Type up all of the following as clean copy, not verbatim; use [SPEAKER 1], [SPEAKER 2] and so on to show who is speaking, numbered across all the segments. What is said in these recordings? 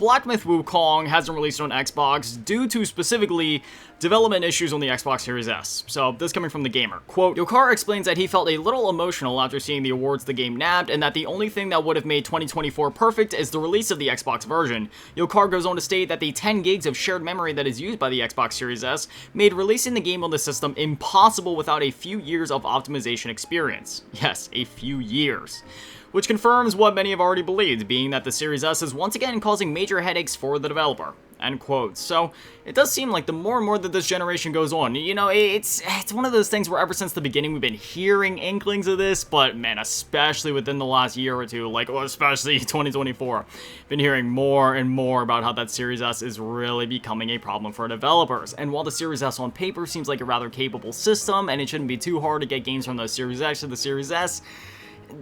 [SPEAKER 1] Black Myth Wukong hasn't released on Xbox due to specifically development issues on the Xbox Series S. So this coming from the gamer. Quote, Yokar explains that he felt a little emotional after seeing the awards the game nabbed, and that the only thing that would have made 2024 perfect is the release of the Xbox version. Yokar goes on to state that the 10 gigs of shared memory that is used by the Xbox Series S made releasing the game on the system impossible without a few years of optimization experience. Yes, a few years. Which confirms what many have already believed, being that the Series S is once again causing major headaches for the developer. End quote. So, it does seem like the more and more that this generation goes on, you know, it's one of those things where ever since the beginning we've been hearing inklings of this, but man, especially within the last year or two, like, well, especially 2024, been hearing more and more about how that Series S is really becoming a problem for developers. And while the Series S on paper seems like a rather capable system, and it shouldn't be too hard to get games from the Series X to the Series S,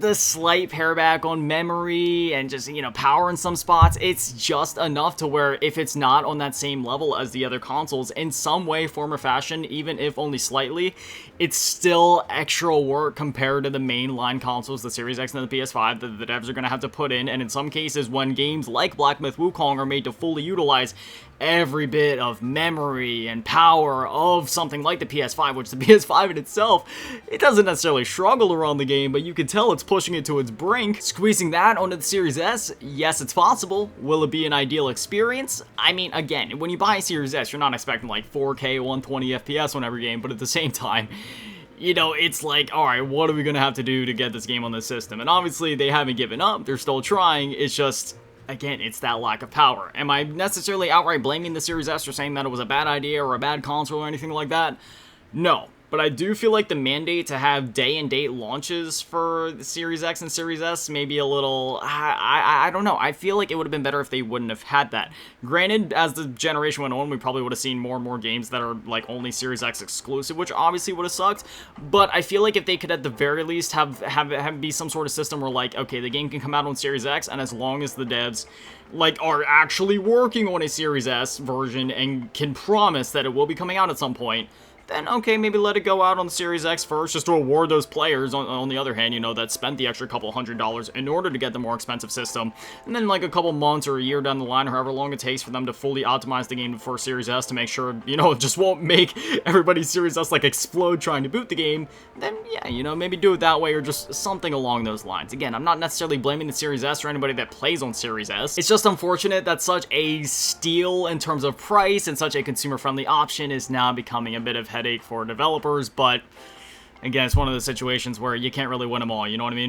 [SPEAKER 1] the slight pare back on memory and just, you know, power in some spots, it's just enough to where if it's not on that same level as the other consoles in some way, form, or fashion, even if only slightly, it's still extra work compared to the mainline consoles, the Series X and the PS5, that the devs are going to have to put in. And in some cases, when games like Black Myth Wukong are made to fully utilize every bit of memory and power of something like the PS5, which the PS5 in itself, it doesn't necessarily struggle around the game, but you can tell it's pushing it to its brink. Squeezing that onto the Series S, yes, it's possible. Will it be an ideal experience? I mean, again, when you buy a Series S, you're not expecting like 4K, 120 FPS on every game, but at the same time, you know, it's like, alright, what are we gonna have to do to get this game on the system? And obviously, they haven't given up, they're still trying, it's just, again, it's that lack of power. Am I necessarily outright blaming the Series S or saying that it was a bad idea or a bad console or anything like that? No. But I do feel like the mandate to have day-and-date launches for the Series X and Series S may be a little... I don't know. I feel like it would have been better if they wouldn't have had that. Granted, as the generation went on, we probably would have seen more and more games that are like only Series X exclusive, which obviously would have sucked. But I feel like if they could at the very least have be some sort of system where, like, okay, the game can come out on Series X, and as long as the devs like are actually working on a Series S version and can promise that it will be coming out at some point, then okay, maybe let it go out on the Series X first, just to reward those players, on the other hand, you know, that spent the extra couple $100s in order to get the more expensive system, and then like a couple months or a year down the line, or however long it takes for them to fully optimize the game before Series S to make sure, you know, it just won't make everybody's Series S, like, explode trying to boot the game, then yeah, you know, maybe do it that way, or just something along those lines. Again, I'm not necessarily blaming the Series S or anybody that plays on Series S. It's just unfortunate that such a steal in terms of price and such a consumer-friendly option is now becoming a bit of headache for developers, but again, it's one of those situations where you can't really win them all, you know what I mean?